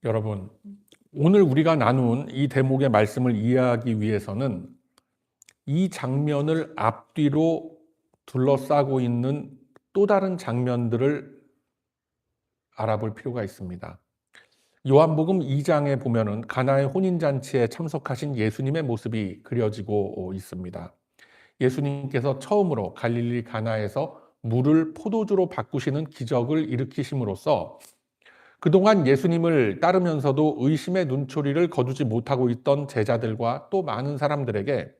여러분, 오늘 우리가 나눈 이 대목의 말씀을 이해하기 위해서는 이 장면을 앞뒤로 둘러싸고 있는 또 다른 장면들을 알아볼 필요가 있습니다. 요한복음 2장에 보면은 가나의 혼인잔치에 참석하신 예수님의 모습이 그려지고 있습니다. 예수님께서 처음으로 갈릴리 가나에서 물을 포도주로 바꾸시는 기적을 일으키심으로써 그동안 예수님을 따르면서도 의심의 눈초리를 거두지 못하고 있던 제자들과 또 많은 사람들에게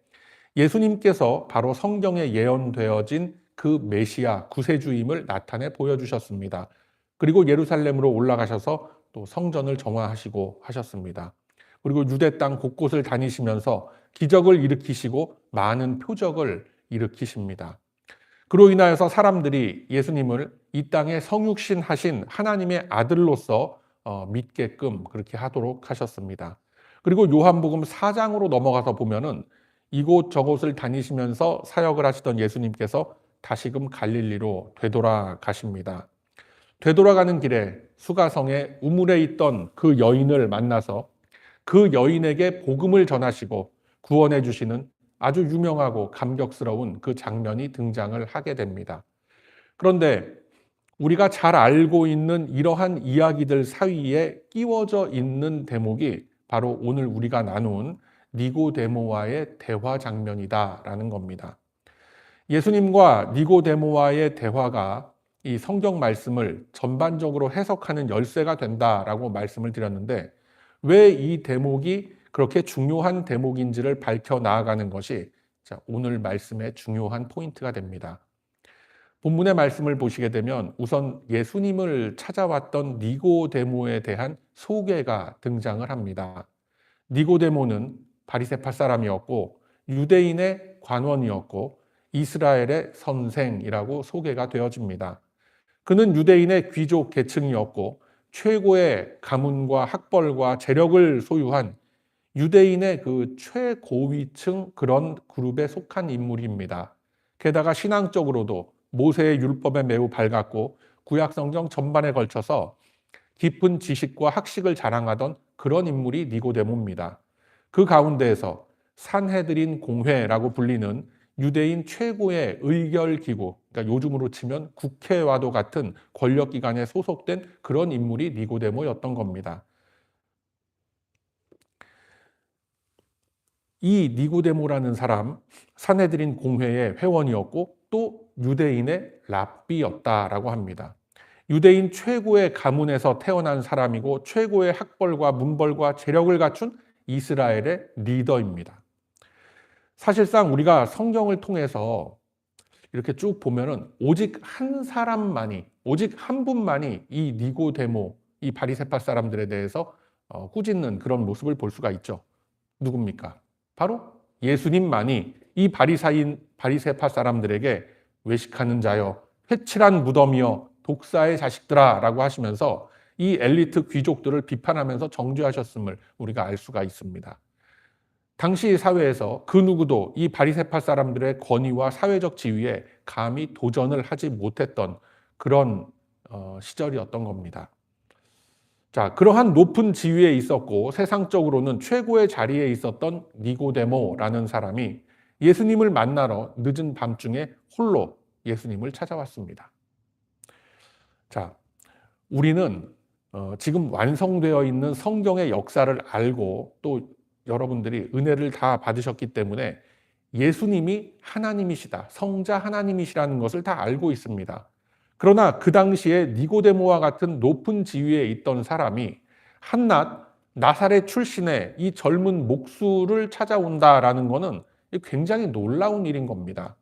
예수님께서 바로 성경에 예언되어진 그 메시아 구세주임을 나타내 보여주셨습니다. 그리고 예루살렘으로 올라가셔서 또 성전을 정화하시고 하셨습니다. 그리고 유대 땅 곳곳을 다니시면서 기적을 일으키시고 많은 표적을 일으키십니다. 그로 인하여서 사람들이 예수님을 이 땅에 성육신 하신 하나님의 아들로서 믿게끔 그렇게 하도록 하셨습니다. 그리고 요한복음 4장으로 넘어가서 보면은 이곳저곳을 다니시면서 사역을 하시던 예수님께서 다시금 갈릴리로 되돌아가십니다. 되돌아가는 길에 수가성에 우물에 있던 그 여인을 만나서 그 여인에게 복음을 전하시고 구원해 주시는 아주 유명하고 감격스러운 그 장면이 등장을 하게 됩니다. 그런데 우리가 잘 알고 있는 이러한 이야기들 사이에 끼워져 있는 대목이 바로 오늘 우리가 나눈 니고데모와의 대화 장면이다라는 겁니다. 예수님과 니고데모와의 대화가 이 성경 말씀을 전반적으로 해석하는 열쇠가 된다라고 말씀을 드렸는데 왜 이 대목이 그렇게 중요한 대목인지를 밝혀 나아가는 것이 오늘 말씀의 중요한 포인트가 됩니다. 본문의 말씀을 보시게 되면 우선 예수님을 찾아왔던 니고데모에 대한 소개가 등장을 합니다. 니고데모는 바리새파 사람이었고 유대인의 관원이었고 이스라엘의 선생이라고 소개가 되어집니다. 그는 유대인의 귀족 계층이었고 최고의 가문과 학벌과 재력을 소유한 유대인의 그 최고위층 그런 그룹에 속한 인물입니다. 게다가 신앙적으로도 모세의 율법에 매우 밝았고 구약성경 전반에 걸쳐서 깊은 지식과 학식을 자랑하던 그런 인물이 니고데모입니다. 그 가운데에서 산헤드린 공회라고 불리는 유대인 최고의 의결기구, 그러니까 요즘으로 치면 국회와도 같은 권력기관에 소속된 그런 인물이 니고데모였던 겁니다. 이 니고데모라는 사람, 산헤드린 공회의 회원이었고 또 유대인의 랍비였다라고 합니다. 유대인 최고의 가문에서 태어난 사람이고 최고의 학벌과 문벌과 재력을 갖춘 이스라엘의 리더입니다. 사실상 우리가 성경을 통해서 이렇게 쭉 보면은 오직 한 사람만이, 오직 한 분만이 이 니고데모, 이 바리새파 사람들에 대해서 꾸짖는 그런 모습을 볼 수가 있죠. 누굽니까? 바로 예수님만이 이 바리새파 사람들에게 외식하는 자여, 회칠한 무덤이여, 독사의 자식들아 라고 하시면서 이 엘리트 귀족들을 비판하면서 정죄하셨음을 우리가 알 수가 있습니다. 당시 사회에서 그 누구도 이 바리새파 사람들의 권위와 사회적 지위에 감히 도전을 하지 못했던 그런 시절이었던 겁니다. 자, 그러한 높은 지위에 있었고 세상적으로는 최고의 자리에 있었던 니고데모라는 사람이 예수님을 만나러 늦은 밤중에 홀로 예수님을 찾아왔습니다. 자, 우리는 지금 완성되어 있는 성경의 역사를 알고 또 여러분들이 은혜를 다 받으셨기 때문에 예수님이 하나님이시다, 성자 하나님이시라는 것을 다 알고 있습니다. 그러나 그 당시에 니고데모와 같은 높은 지위에 있던 사람이 한낱 나사렛 출신의 이 젊은 목수를 찾아온다라는 것은 굉장히 놀라운 일인 겁니다.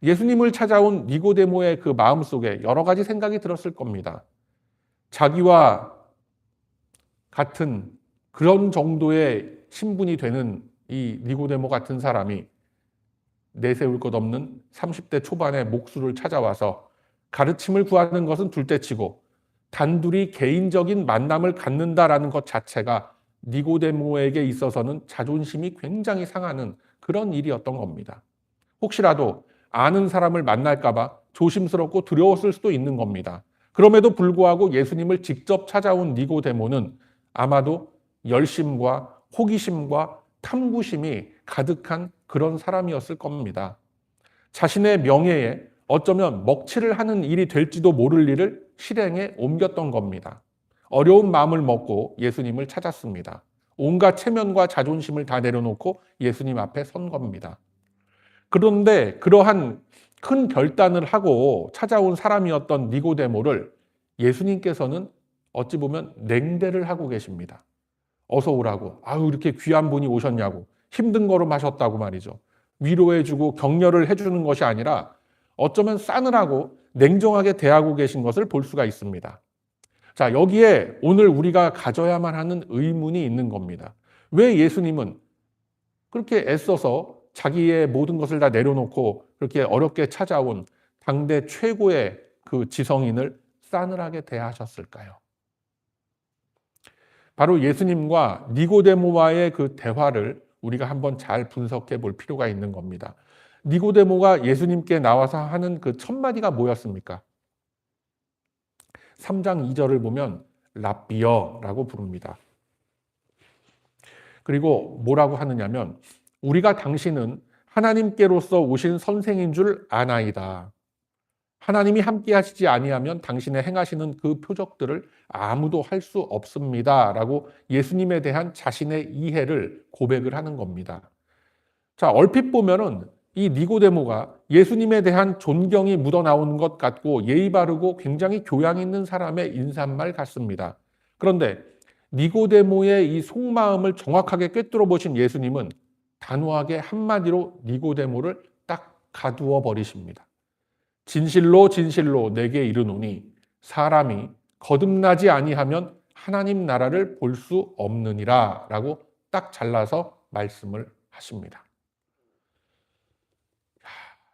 예수님을 찾아온 니고데모의 그 마음속에 여러 가지 생각이 들었을 겁니다. 자기와 같은 그런 정도의 신분이 되는 이 니고데모 같은 사람이 내세울 것 없는 30대 초반의 목수를 찾아와서 가르침을 구하는 것은 둘째치고 단둘이 개인적인 만남을 갖는다라는 것 자체가 니고데모에게 있어서는 자존심이 굉장히 상하는 그런 일이었던 겁니다. 혹시라도 아는 사람을 만날까 봐 조심스럽고 두려웠을 수도 있는 겁니다. 그럼에도 불구하고 예수님을 직접 찾아온 니고데모는 아마도 열심과 호기심과 탐구심이 가득한 그런 사람이었을 겁니다. 자신의 명예에 어쩌면 먹칠을 하는 일이 될지도 모를 일을 실행에 옮겼던 겁니다. 어려운 마음을 먹고 예수님을 찾았습니다. 온갖 체면과 자존심을 다 내려놓고 예수님 앞에 선 겁니다. 그런데 그러한 큰 결단을 하고 찾아온 사람이었던 니고데모를 예수님께서는 어찌 보면 냉대를 하고 계십니다. 어서 오라고. 아유, 이렇게 귀한 분이 오셨냐고. 힘든 걸음 하셨다고 말이죠. 위로해주고 격려를 해주는 것이 아니라 어쩌면 싸늘하고 냉정하게 대하고 계신 것을 볼 수가 있습니다. 자, 여기에 오늘 우리가 가져야만 하는 의문이 있는 겁니다. 왜 예수님은 그렇게 애써서 자기의 모든 것을 다 내려놓고 그렇게 어렵게 찾아온 당대 최고의 그 지성인을 싸늘하게 대하셨을까요? 바로 예수님과 니고데모와의 그 대화를 우리가 한번 잘 분석해 볼 필요가 있는 겁니다. 니고데모가 예수님께 나와서 하는 그 첫 마디가 뭐였습니까? 3장 2절을 보면 랍비어라고 부릅니다. 그리고 뭐라고 하느냐면 우리가 당신은 하나님께로서 오신 선생인 줄 아나이다. 하나님이 함께 하시지 아니하면 당신의 행하시는 그 표적들을 아무도 할 수 없습니다. 라고 예수님에 대한 자신의 이해를 고백을 하는 겁니다. 자, 얼핏 보면은 이 니고데모가 예수님에 대한 존경이 묻어나오는 것 같고 예의 바르고 굉장히 교양 있는 사람의 인사말 같습니다. 그런데 니고데모의 이 속마음을 정확하게 꿰뚫어 보신 예수님은 단호하게 한마디로 니고데모를 딱 가두어 버리십니다. 진실로 진실로 내게 이르노니 사람이 거듭나지 아니하면 하나님 나라를 볼 수 없느니라 라고 딱 잘라서 말씀을 하십니다.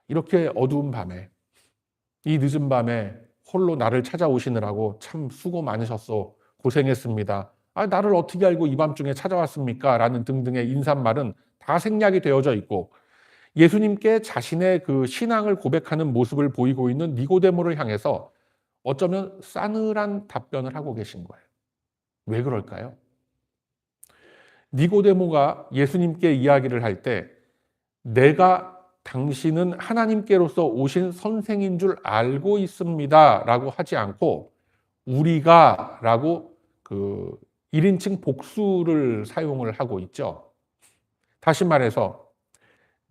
이렇게 어두운 밤에, 이 늦은 밤에 홀로 나를 찾아오시느라고 참 수고 많으셨소. 고생했습니다. 나를 어떻게 알고 이 밤중에 찾아왔습니까? 라는 등등의 인사말은 다 생략이 되어져 있고 예수님께 자신의 그 신앙을 고백하는 모습을 보이고 있는 니고데모를 향해서 어쩌면 싸늘한 답변을 하고 계신 거예요. 왜 그럴까요? 니고데모가 예수님께 이야기를 할 때 내가 당신은 하나님께로서 오신 선생인 줄 알고 있습니다 라고 하지 않고 우리가 라고 그 1인칭 복수를 사용을 하고 있죠. 다시 말해서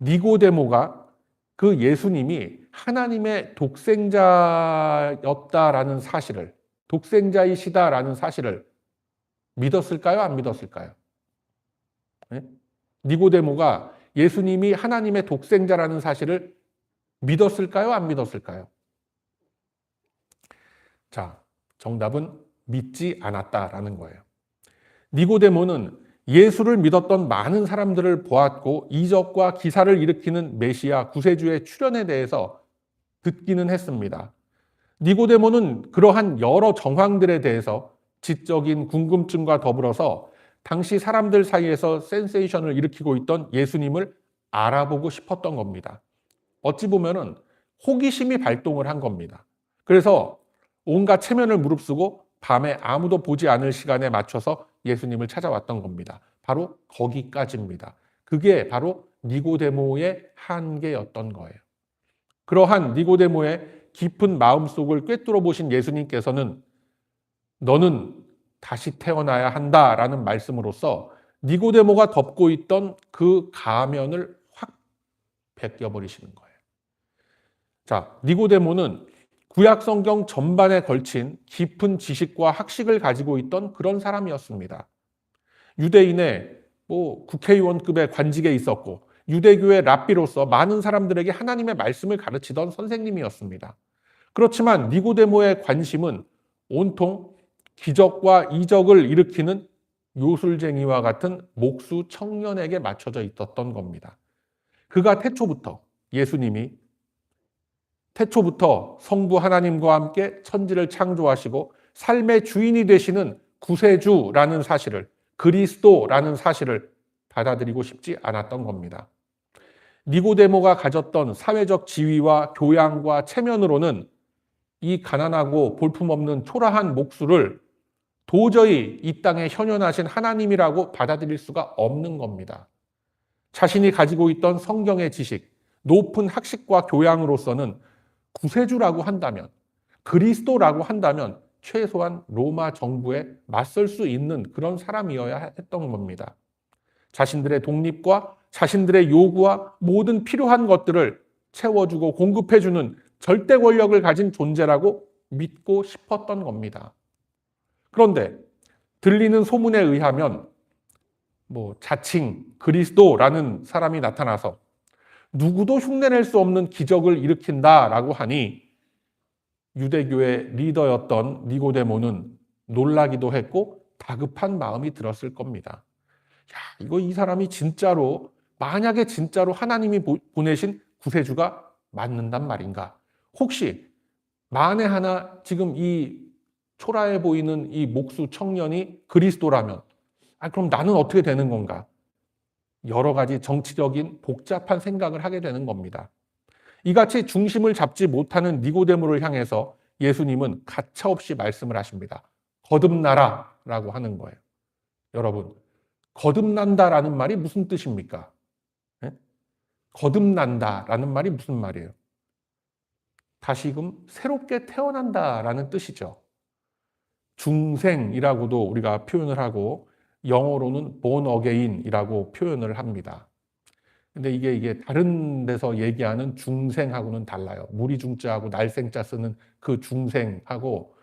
니고데모가 그 예수님이 하나님의 독생자였다라는 사실을, 독생자이시다라는 사실을 믿었을까요? 안 믿었을까요? 네? 니고데모가 예수님이 하나님의 독생자라는 사실을 믿었을까요? 안 믿었을까요? 자, 정답은 믿지 않았다라는 거예요. 니고데모는 예수를 믿었던 많은 사람들을 보았고 이적과 기사를 일으키는 메시아 구세주의 출현에 대해서 듣기는 했습니다. 니고데모는 그러한 여러 정황들에 대해서 지적인 궁금증과 더불어서 당시 사람들 사이에서 센세이션을 일으키고 있던 예수님을 알아보고 싶었던 겁니다. 어찌 보면은 호기심이 발동을 한 겁니다. 그래서 온갖 체면을 무릅쓰고 밤에 아무도 보지 않을 시간에 맞춰서 예수님을 찾아왔던 겁니다. 바로 거기까지입니다. 그게 바로 니고데모의 한계였던 거예요. 그러한 니고데모의 깊은 마음속을 꿰뚫어 보신 예수님께서는 너는 다시 태어나야 한다라는 말씀으로써 니고데모가 덮고 있던 그 가면을 확 벗겨버리시는 거예요. 자, 니고데모는 구약 성경 전반에 걸친 깊은 지식과 학식을 가지고 있던 그런 사람이었습니다. 유대인의 국회의원급의 관직에 있었고 유대교의 랍비로서 많은 사람들에게 하나님의 말씀을 가르치던 선생님이었습니다. 그렇지만 니고데모의 관심은 온통 기적과 이적을 일으키는 요술쟁이와 같은 목수 청년에게 맞춰져 있었던 겁니다. 그가 태초부터 성부 하나님과 함께 천지를 창조하시고 삶의 주인이 되시는 구세주라는 사실을, 그리스도라는 사실을 받아들이고 싶지 않았던 겁니다. 니고데모가 가졌던 사회적 지위와 교양과 체면으로는 이 가난하고 볼품없는 초라한 목수를 도저히 이 땅에 현현하신 하나님이라고 받아들일 수가 없는 겁니다. 자신이 가지고 있던 성경의 지식, 높은 학식과 교양으로서는 구세주라고 한다면, 그리스도라고 한다면 최소한 로마 정부에 맞설 수 있는 그런 사람이어야 했던 겁니다. 자신들의 독립과 자신들의 요구와 모든 필요한 것들을 채워주고 공급해주는 절대 권력을 가진 존재라고 믿고 싶었던 겁니다. 그런데 들리는 소문에 의하면 자칭 그리스도라는 사람이 나타나서 누구도 흉내낼 수 없는 기적을 일으킨다라고 하니 유대교의 리더였던 니고데모는 놀라기도 했고 다급한 마음이 들었을 겁니다. 이거 이 사람이 진짜로, 만약에 진짜로 하나님이 보내신 구세주가 맞는단 말인가? 혹시 만에 하나 지금 이 초라해 보이는 이 목수 청년이 그리스도라면 그럼 나는 어떻게 되는 건가? 여러 가지 정치적인 복잡한 생각을 하게 되는 겁니다. 이같이 중심을 잡지 못하는 니고데모를 향해서 예수님은 가차없이 말씀을 하십니다. 거듭나라 라고 하는 거예요. 여러분, 거듭난다라는 말이 무슨 뜻입니까? 거듭난다라는 말이 무슨 말이에요? 다시금 새롭게 태어난다라는 뜻이죠. 중생이라고도 우리가 표현을 하고 영어로는 born again이라고 표현을 합니다. 근데 이게 다른 데서 얘기하는 중생하고는 달라요. 무리 중자하고 날생자 쓰는 그 중생하고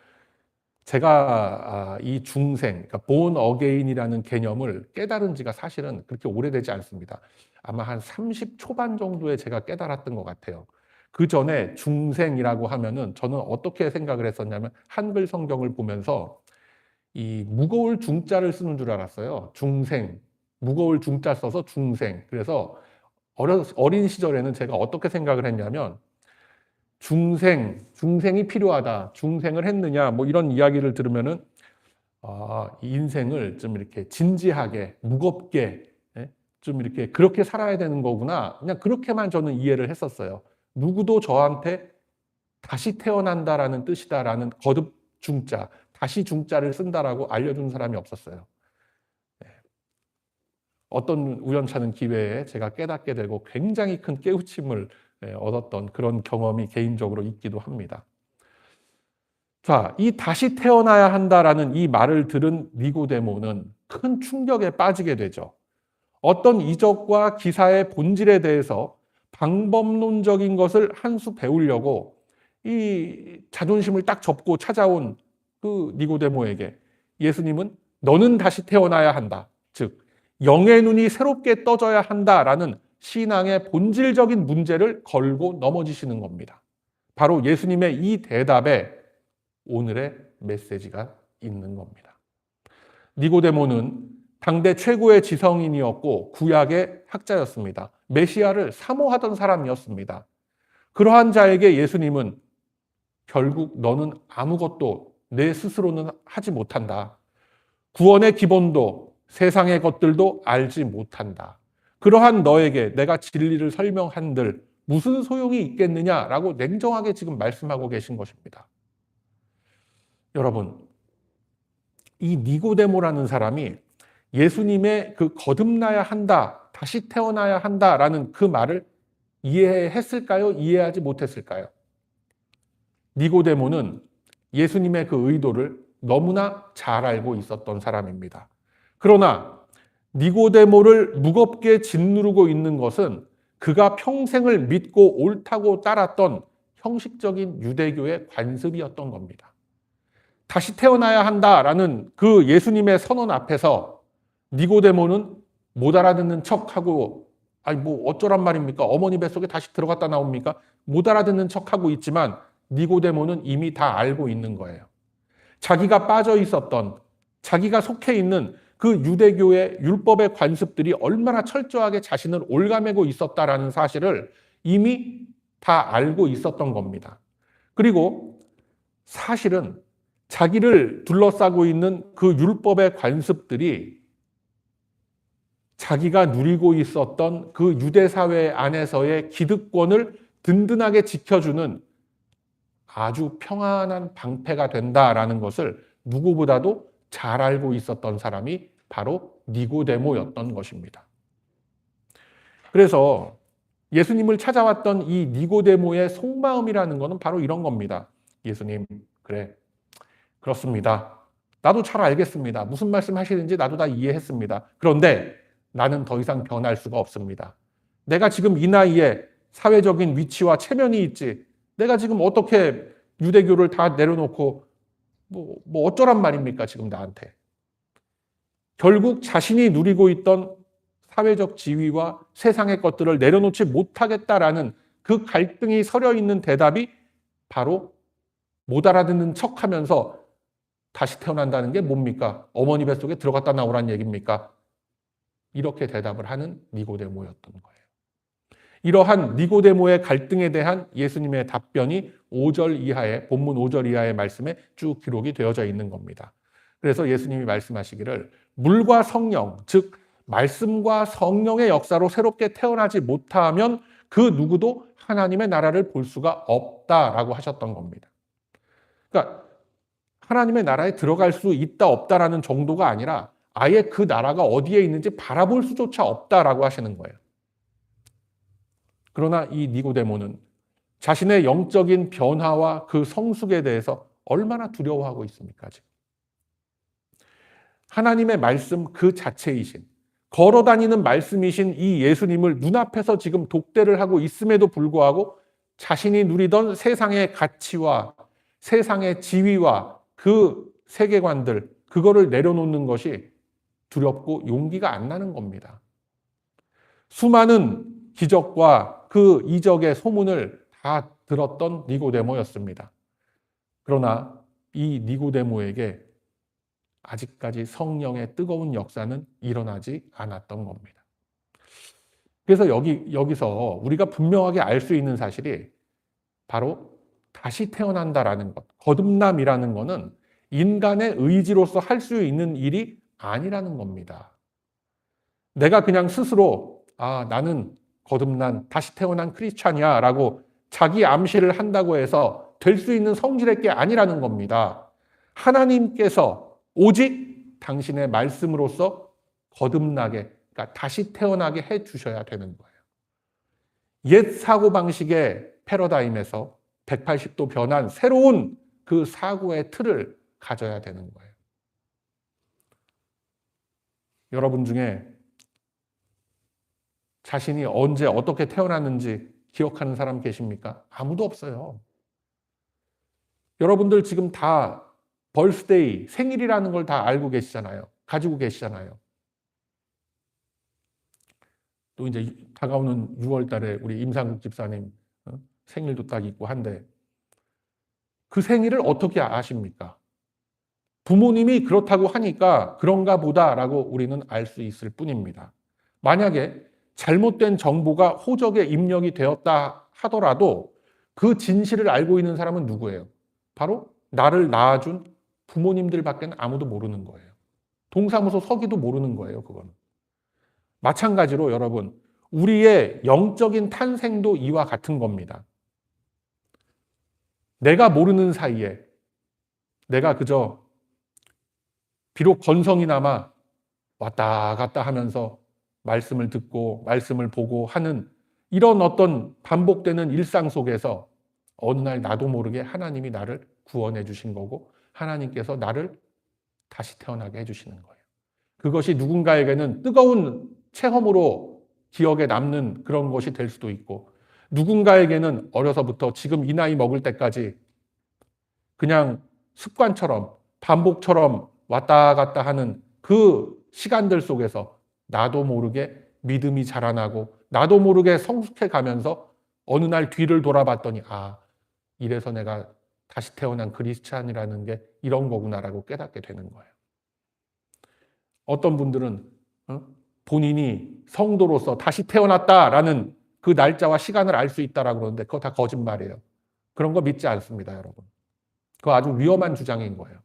제가 이 중생, 그러니까 born again이라는 개념을 깨달은 지가 사실은 그렇게 오래되지 않습니다. 아마 한 30 초반 정도에 제가 깨달았던 것 같아요. 그 전에 중생이라고 하면은 저는 어떻게 생각을 했었냐면 한글 성경을 보면서 이 무거울 중자를 쓰는 줄 알았어요. 중생, 무거울 중자 써서 중생. 그래서 어린 시절에는 제가 어떻게 생각을 했냐면 중생이 필요하다. 중생을 했느냐 이런 이야기를 들으면은 인생을 좀 이렇게 진지하게 무겁게 좀 이렇게 그렇게 살아야 되는 거구나. 그냥 그렇게만 저는 이해를 했었어요. 누구도 저한테 다시 태어난다라는 뜻이다라는 거듭 중자, 다시 중자를 쓴다라고 알려준 사람이 없었어요. 어떤 우연찮은 기회에 제가 깨닫게 되고 굉장히 큰 깨우침을 얻었던 그런 경험이 개인적으로 있기도 합니다. 자, 이 다시 태어나야 한다라는 이 말을 들은 니고데모는 큰 충격에 빠지게 되죠. 어떤 이적과 기사의 본질에 대해서 방법론적인 것을 한 수 배우려고 이 자존심을 딱 접고 찾아온 그 니고데모에게 예수님은 너는 다시 태어나야 한다. 즉, 영의 눈이 새롭게 떠져야 한다라는 신앙의 본질적인 문제를 걸고 넘어지시는 겁니다. 바로 예수님의 이 대답에 오늘의 메시지가 있는 겁니다. 니고데모는 당대 최고의 지성인이었고 구약의 학자였습니다. 메시아를 사모하던 사람이었습니다. 그러한 자에게 예수님은 결국 너는 아무것도 내 스스로는 하지 못한다. 구원의 기본도 세상의 것들도 알지 못한다. 그러한 너에게 내가 진리를 설명한들 무슨 소용이 있겠느냐라고 냉정하게 지금 말씀하고 계신 것입니다. 여러분, 이 니고데모라는 사람이 예수님의 그 거듭나야 한다, 다시 태어나야 한다라는 그 말을 이해했을까요? 이해하지 못했을까요? 니고데모는 예수님의 그 의도를 너무나 잘 알고 있었던 사람입니다. 그러나 니고데모를 무겁게 짓누르고 있는 것은 그가 평생을 믿고 옳다고 따랐던 형식적인 유대교의 관습이었던 겁니다. 다시 태어나야 한다라는 그 예수님의 선언 앞에서 니고데모는 못 알아듣는 척하고 어쩌란 말입니까? 어머니 뱃속에 다시 들어갔다 나옵니까? 못 알아듣는 척하고 있지만 니고데모는 이미 다 알고 있는 거예요. 자기가 빠져 있었던, 자기가 속해 있는 그 유대교의 율법의 관습들이 얼마나 철저하게 자신을 올가매고 있었다라는 사실을 이미 다 알고 있었던 겁니다. 그리고 사실은 자기를 둘러싸고 있는 그 율법의 관습들이 자기가 누리고 있었던 그 유대사회 안에서의 기득권을 든든하게 지켜주는 아주 평안한 방패가 된다라는 것을 누구보다도 잘 알고 있었던 사람이 바로 니고데모였던 것입니다. 그래서 예수님을 찾아왔던 이 니고데모의 속마음이라는 것은 바로 이런 겁니다. 예수님, 그래, 그렇습니다. 나도 잘 알겠습니다. 무슨 말씀 하시는지 나도 다 이해했습니다. 그런데 나는 더 이상 변할 수가 없습니다. 내가 지금 이 나이에 사회적인 위치와 체면이 있지. 내가 지금 어떻게 유대교를 다 내려놓고 뭐 어쩌란 말입니까, 지금 나한테. 결국 자신이 누리고 있던 사회적 지위와 세상의 것들을 내려놓지 못하겠다라는 그 갈등이 서려 있는 대답이 바로 못 알아듣는 척하면서 다시 태어난다는 게 뭡니까? 어머니 뱃속에 들어갔다 나오란 얘기입니까? 이렇게 대답을 하는 니고데모였던 거예요. 이러한 니고데모의 갈등에 대한 예수님의 답변이 5절 이하의 본문 5절 이하의 말씀에 쭉 기록이 되어져 있는 겁니다. 그래서 예수님이 말씀하시기를 물과 성령, 즉 말씀과 성령의 역사로 새롭게 태어나지 못하면 그 누구도 하나님의 나라를 볼 수가 없다라고 하셨던 겁니다. 그러니까 하나님의 나라에 들어갈 수 있다 없다라는 정도가 아니라 아예 그 나라가 어디에 있는지 바라볼 수조차 없다라고 하시는 거예요. 그러나 이 니고데모는 자신의 영적인 변화와 그 성숙에 대해서 얼마나 두려워하고 있습니까, 지금? 하나님의 말씀 그 자체이신, 걸어다니는 말씀이신 이 예수님을 눈앞에서 지금 독대를 하고 있음에도 불구하고 자신이 누리던 세상의 가치와 세상의 지위와 그 세계관들, 그거를 내려놓는 것이 두렵고 용기가 안 나는 겁니다. 수많은 기적과 그 이적의 소문을 다 들었던 니고데모였습니다. 그러나 이 니고데모에게 아직까지 성령의 뜨거운 역사는 일어나지 않았던 겁니다. 그래서 여기서 우리가 분명하게 알 수 있는 사실이 바로 다시 태어난다라는 것, 거듭남이라는 것은 인간의 의지로서 할 수 있는 일이 아니라는 겁니다. 내가 그냥 스스로 나는 거듭난 다시 태어난 크리스찬이야 라고 자기 암시를 한다고 해서 될 수 있는 성질의 게 아니라는 겁니다. 하나님께서 오직 당신의 말씀으로써 거듭나게, 그러니까 다시 태어나게 해주셔야 되는 거예요. 옛 사고방식의 패러다임에서 180도 변한 새로운 그 사고의 틀을 가져야 되는 거예요. 여러분 중에 자신이 언제 어떻게 태어났는지 기억하는 사람 계십니까? 아무도 없어요. 여러분들 지금 다 벌스데이, 생일이라는 걸 다 알고 계시잖아요. 가지고 계시잖아요. 또 이제 다가오는 6월 달에 우리 임상국 집사님 생일도 딱 있고 한데 그 생일을 어떻게 아십니까? 부모님이 그렇다고 하니까 그런가 보다라고 우리는 알 수 있을 뿐입니다. 만약에 잘못된 정보가 호적에 입력이 되었다 하더라도 그 진실을 알고 있는 사람은 누구예요? 바로 나를 낳아준 부모님들밖에 아무도 모르는 거예요. 동사무소 서기도 모르는 거예요, 그건. 마찬가지로 여러분, 우리의 영적인 탄생도 이와 같은 겁니다. 내가 모르는 사이에 내가 그저 비록 건성이나마 왔다 갔다 하면서 말씀을 듣고 말씀을 보고 하는 이런 어떤 반복되는 일상 속에서 어느 날 나도 모르게 하나님이 나를 구원해 주신 거고 하나님께서 나를 다시 태어나게 해주시는 거예요. 그것이 누군가에게는 뜨거운 체험으로 기억에 남는 그런 것이 될 수도 있고 누군가에게는 어려서부터 지금 이 나이 먹을 때까지 그냥 습관처럼 반복처럼 왔다 갔다 하는 그 시간들 속에서 나도 모르게 믿음이 자라나고 나도 모르게 성숙해 가면서 어느 날 뒤를 돌아봤더니 이래서 내가 다시 태어난 크리스찬이라는 게 이런 거구나라고 깨닫게 되는 거예요. 어떤 분들은 본인이 성도로서 다시 태어났다라는 그 날짜와 시간을 알 수 있다라고 그러는데 그거 다 거짓말이에요. 그런 거 믿지 않습니다, 여러분. 그거 아주 위험한 주장인 거예요.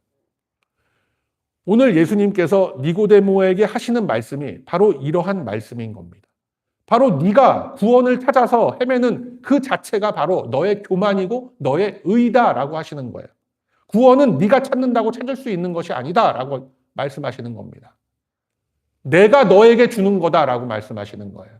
오늘 예수님께서 니고데모에게 하시는 말씀이 바로 이러한 말씀인 겁니다. 바로 네가 구원을 찾아서 헤매는 그 자체가 바로 너의 교만이고 너의 의다라고 하시는 거예요. 구원은 네가 찾는다고 찾을 수 있는 것이 아니다라고 말씀하시는 겁니다. 내가 너에게 주는 거다라고 말씀하시는 거예요.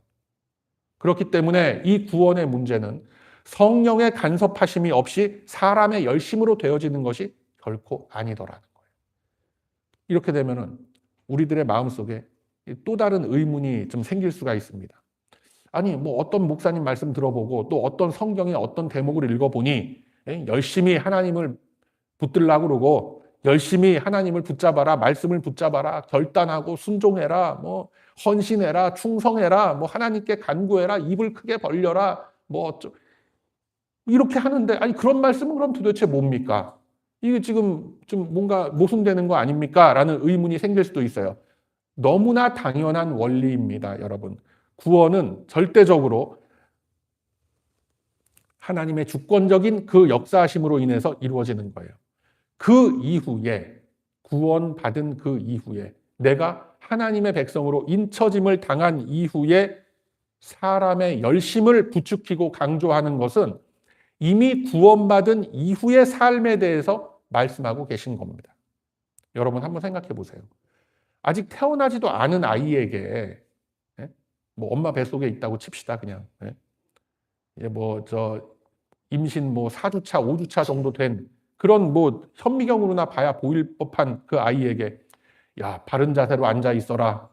그렇기 때문에 이 구원의 문제는 성령의 간섭하심이 없이 사람의 열심으로 되어지는 것이 결코 아니더라는 거예요. 이렇게 되면은 우리들의 마음속에 또 다른 의문이 좀 생길 수가 있습니다. 아니, 뭐 어떤 목사님 말씀 들어보고 또 어떤 성경의 어떤 대목을 읽어보니 열심히 하나님을 붙들라고 그러고 열심히 하나님을 붙잡아라, 말씀을 붙잡아라, 결단하고 순종해라, 뭐 헌신해라, 충성해라, 뭐 하나님께 간구해라, 입을 크게 벌려라, 뭐 이렇게 하는데, 아니 그런 말씀은 그럼 도대체 뭡니까? 이게 지금 좀 뭔가 모순되는 거 아닙니까? 라는 의문이 생길 수도 있어요. 너무나 당연한 원리입니다, 여러분. 구원은 절대적으로 하나님의 주권적인 그 역사하심으로 인해서 이루어지는 거예요. 그 이후에, 구원받은 그 이후에, 내가 하나님의 백성으로 인쳐짐을 당한 이후에 사람의 열심을 부추기고 강조하는 것은 이미 구원받은 이후의 삶에 대해서 말씀하고 계신 겁니다. 여러분 한번 생각해 보세요. 아직 태어나지도 않은 아이에게 뭐 엄마 뱃속에 있다고 칩시다 그냥. 뭐 임신 뭐 4주차, 5주차 정도 된 그런 뭐 현미경으로나 봐야 보일 법한 그 아이에게 야, 바른 자세로 앉아 있어라.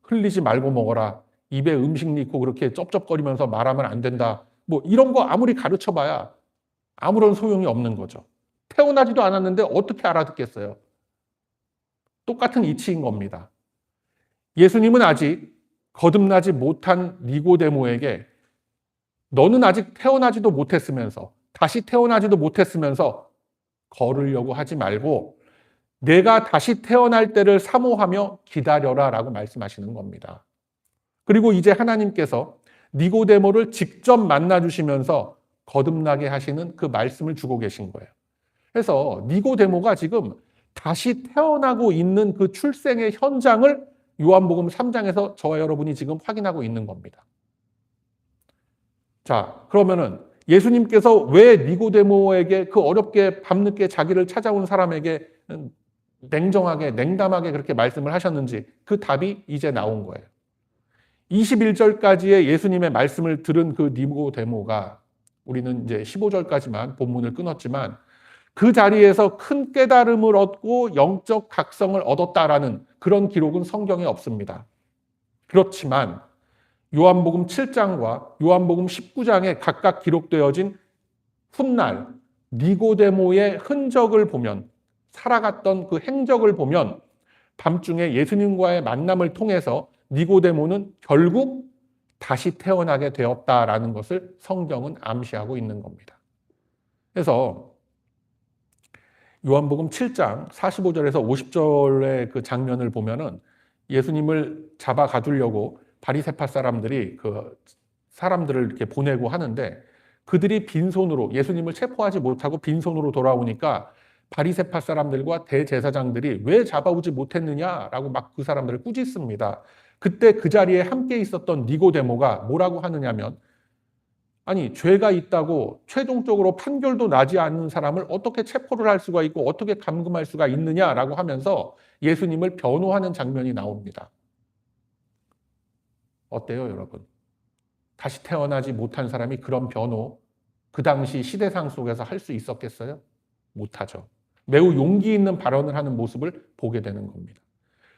흘리지 말고 먹어라. 입에 음식 넣고 그렇게 쩝쩝거리면서 말하면 안 된다. 뭐 이런 거 아무리 가르쳐 봐야 아무런 소용이 없는 거죠. 태어나지도 않았는데 어떻게 알아듣겠어요? 똑같은 이치인 겁니다. 예수님은 아직 거듭나지 못한 니고데모에게 너는 아직 태어나지도 못했으면서 다시 태어나지도 못했으면서 걸으려고 하지 말고 내가 다시 태어날 때를 사모하며 기다려라 라고 말씀하시는 겁니다. 그리고 이제 하나님께서 니고데모를 직접 만나주시면서 거듭나게 하시는 그 말씀을 주고 계신 거예요. 그래서 니고데모가 지금 다시 태어나고 있는 그 출생의 현장을 요한복음 3장에서 저와 여러분이 지금 확인하고 있는 겁니다. 자, 그러면은 예수님께서 왜 니고데모에게 그 어렵게 밤늦게 자기를 찾아온 사람에게 냉정하게, 냉담하게 그렇게 말씀을 하셨는지 그 답이 이제 나온 거예요. 21절까지의 예수님의 말씀을 들은 그 니고데모가 우리는 이제 15절까지만 본문을 끊었지만 그 자리에서 큰 깨달음을 얻고 영적 각성을 얻었다라는 그런 기록은 성경에 없습니다. 그렇지만 요한복음 7장과 요한복음 19장에 각각 기록되어진 훗날 니고데모의 흔적을 보면 살아갔던 그 행적을 보면 밤중에 예수님과의 만남을 통해서 니고데모는 결국 다시 태어나게 되었다라는 것을 성경은 암시하고 있는 겁니다. 그래서 요한복음 7장 45절에서 50절의 그 장면을 보면은 예수님을 잡아 가두려고 바리새파 사람들이 그 사람들을 이렇게 보내고 하는데 그들이 빈손으로 예수님을 체포하지 못하고 빈손으로 돌아오니까 바리새파 사람들과 대제사장들이 왜 잡아오지 못했느냐라고 막 그 사람들을 꾸짖습니다. 그때 그 자리에 함께 있었던 니고데모가 뭐라고 하느냐면 아니 죄가 있다고 최종적으로 판결도 나지 않는 사람을 어떻게 체포를 할 수가 있고 어떻게 감금할 수가 있느냐라고 하면서 예수님을 변호하는 장면이 나옵니다. 어때요, 여러분? 다시 태어나지 못한 사람이 그런 변호 그 당시 시대상 속에서 할 수 있었겠어요? 못하죠. 매우 용기 있는 발언을 하는 모습을 보게 되는 겁니다.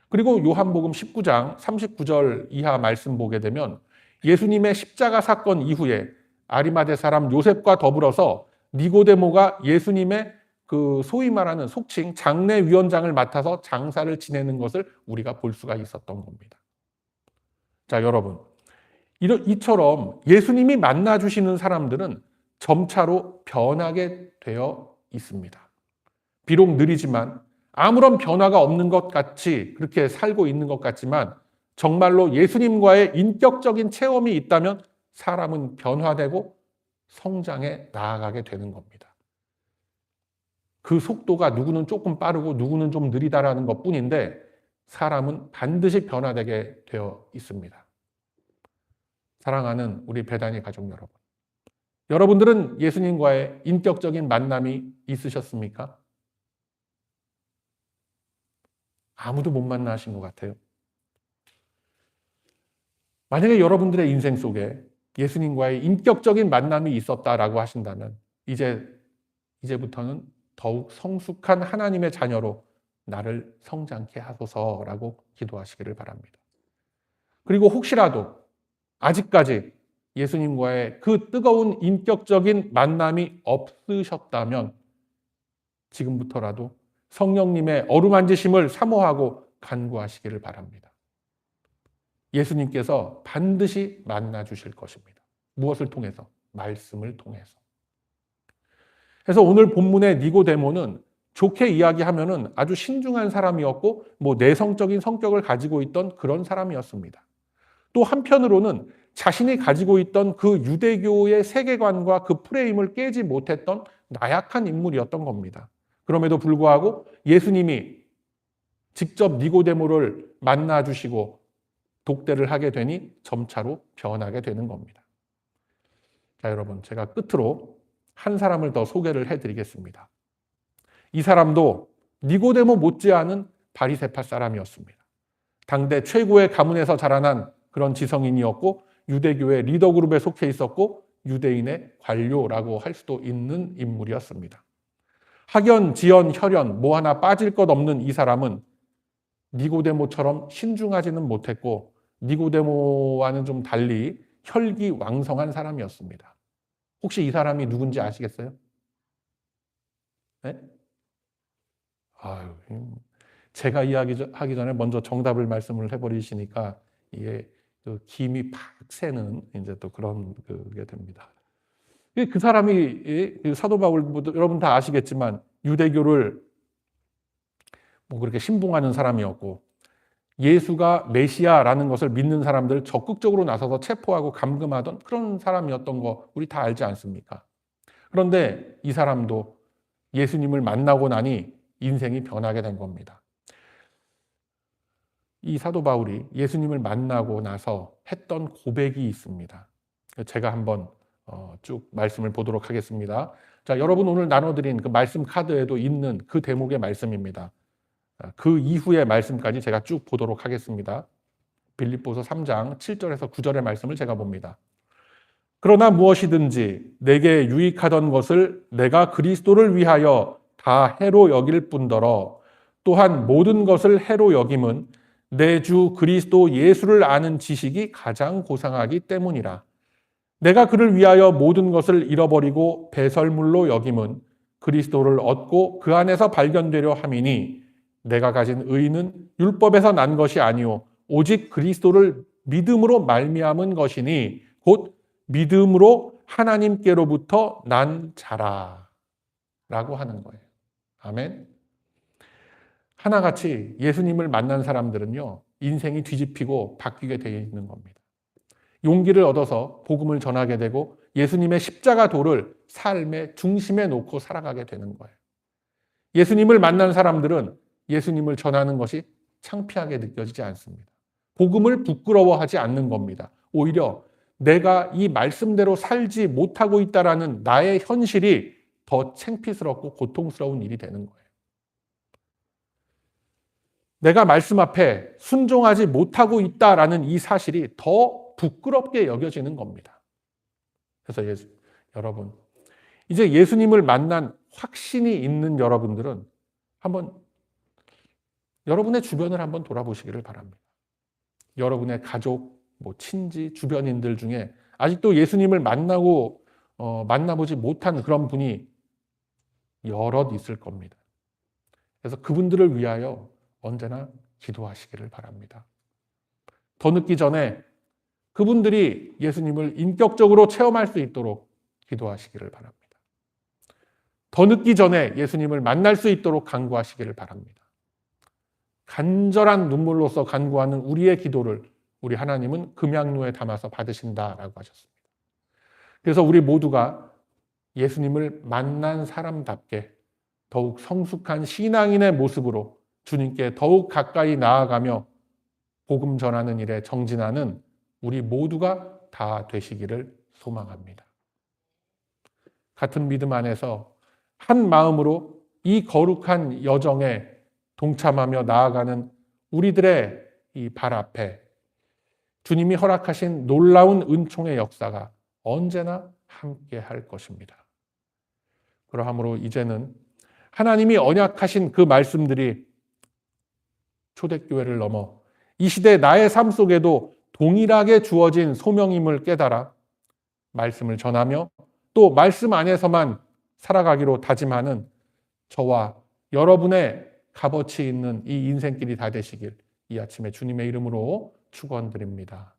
그리고 요한복음 19장 39절 이하 말씀 보게 되면 예수님의 십자가 사건 이후에 아리마대 사람 요셉과 더불어서 니고데모가 예수님의 그 소위 말하는 속칭 장례위원장을 맡아서 장사를 지내는 것을 우리가 볼 수가 있었던 겁니다. 자, 여러분. 이처럼 예수님이 만나주시는 사람들은 점차로 변하게 되어 있습니다. 비록 느리지만 아무런 변화가 없는 것 같이 그렇게 살고 있는 것 같지만 정말로 예수님과의 인격적인 체험이 있다면 사람은 변화되고 성장해 나아가게 되는 겁니다. 그 속도가 누구는 조금 빠르고 누구는 좀 느리다라는 것뿐인데 사람은 반드시 변화되게 되어 있습니다. 사랑하는 우리 베다니 가족 여러분. 여러분들은 예수님과의 인격적인 만남이 있으셨습니까? 아무도 못 만나신 것 같아요. 만약에 여러분들의 인생 속에 예수님과의 인격적인 만남이 있었다라고 하신다면 이제부터는 더욱 성숙한 하나님의 자녀로 나를 성장케 하소서라고 기도하시기를 바랍니다. 그리고 혹시라도 아직까지 예수님과의 그 뜨거운 인격적인 만남이 없으셨다면 지금부터라도 성령님의 어루만지심을 사모하고 간구하시기를 바랍니다. 예수님께서 반드시 만나 주실 것입니다. 무엇을 통해서? 말씀을 통해서. 그래서 오늘 본문의 니고데모는 좋게 이야기하면은 아주 신중한 사람이었고 내성적인 성격을 가지고 있던 그런 사람이었습니다. 또 한편으로는 자신이 가지고 있던 그 유대교의 세계관과 그 프레임을 깨지 못했던 나약한 인물이었던 겁니다. 그럼에도 불구하고 예수님이 직접 니고데모를 만나 주시고 독대를 하게 되니 점차로 변하게 되는 겁니다. 자, 여러분, 제가 끝으로 한 사람을 더 소개를 해드리겠습니다. 이 사람도 니고데모 못지않은 바리새파 사람이었습니다. 당대 최고의 가문에서 자라난 그런 지성인이었고 유대교의 리더 그룹에 속해 있었고 유대인의 관료라고 할 수도 있는 인물이었습니다. 학연, 지연, 혈연 뭐 하나 빠질 것 없는 이 사람은 니고데모처럼 신중하지는 못했고 니고데모와는 좀 달리 혈기왕성한 사람이었습니다. 혹시 이 사람이 누군지 아시겠어요? 네? 아유, 제가 이야기하기 전에 먼저 정답을 말씀을 해버리시니까 이게 김이 팍 새는 이제 또 그런 게 됩니다. 그 사람이 사도 바울 여러분 다 아시겠지만 유대교를 그렇게 신봉하는 사람이었고 예수가 메시아라는 것을 믿는 사람들 적극적으로 나서서 체포하고 감금하던 그런 사람이었던 거 우리 다 알지 않습니까? 그런데 이 사람도 예수님을 만나고 나니 인생이 변하게 된 겁니다. 이 사도 바울이 예수님을 만나고 나서 했던 고백이 있습니다. 제가 한번 쭉 말씀을 보도록 하겠습니다. 자, 여러분 오늘 나눠드린 그 말씀 카드에도 있는 그 대목의 말씀입니다. 그 이후의 말씀까지 제가 쭉 보도록 하겠습니다. 빌립보서 3장 7절에서 9절의 말씀을 제가 봅니다. 그러나 무엇이든지 내게 유익하던 것을 내가 그리스도를 위하여 다 해로 여길 뿐더러 또한 모든 것을 해로 여김은 내 주 그리스도 예수를 아는 지식이 가장 고상하기 때문이라. 내가 그를 위하여 모든 것을 잃어버리고 배설물로 여김은 그리스도를 얻고 그 안에서 발견되려 함이니 내가 가진 의는 율법에서 난 것이 아니오 오직 그리스도를 믿음으로 말미암은 것이니 곧 믿음으로 하나님께로부터 난 자라 라고 하는 거예요. 아멘. 하나같이 예수님을 만난 사람들은요 인생이 뒤집히고 바뀌게 되어 있는 겁니다. 용기를 얻어서 복음을 전하게 되고 예수님의 십자가 도를 삶의 중심에 놓고 살아가게 되는 거예요. 예수님을 만난 사람들은 예수님을 전하는 것이 창피하게 느껴지지 않습니다. 복음을 부끄러워하지 않는 겁니다. 오히려 내가 이 말씀대로 살지 못하고 있다라는 나의 현실이 더 창피스럽고 고통스러운 일이 되는 거예요. 내가 말씀 앞에 순종하지 못하고 있다라는 이 사실이 더 부끄럽게 여겨지는 겁니다. 그래서 여러분, 이제 예수님을 만난 확신이 있는 여러분들은 한번 여러분의 주변을 한번 돌아보시기를 바랍니다. 여러분의 가족, 친지, 주변인들 중에 아직도 예수님을 만나보지 못한 그런 분이 여럿 있을 겁니다. 그래서 그분들을 위하여 언제나 기도하시기를 바랍니다. 더 늦기 전에 그분들이 예수님을 인격적으로 체험할 수 있도록 기도하시기를 바랍니다. 더 늦기 전에 예수님을 만날 수 있도록 간구하시기를 바랍니다. 간절한 눈물로서 간구하는 우리의 기도를 우리 하나님은 금양로에 담아서 받으신다라고 하셨습니다. 그래서 우리 모두가 예수님을 만난 사람답게 더욱 성숙한 신앙인의 모습으로 주님께 더욱 가까이 나아가며 복음 전하는 일에 정진하는 우리 모두가 다 되시기를 소망합니다. 같은 믿음 안에서 한 마음으로 이 거룩한 여정에 동참하며 나아가는 우리들의 이 발 앞에 주님이 허락하신 놀라운 은총의 역사가 언제나 함께 할 것입니다. 그러므로 이제는 하나님이 언약하신 그 말씀들이 초대교회를 넘어 이 시대 나의 삶 속에도 동일하게 주어진 소명임을 깨달아 말씀을 전하며 또 말씀 안에서만 살아가기로 다짐하는 저와 여러분의 값어치 있는 이 인생길이 다 되시길 이 아침에 주님의 이름으로 축원드립니다.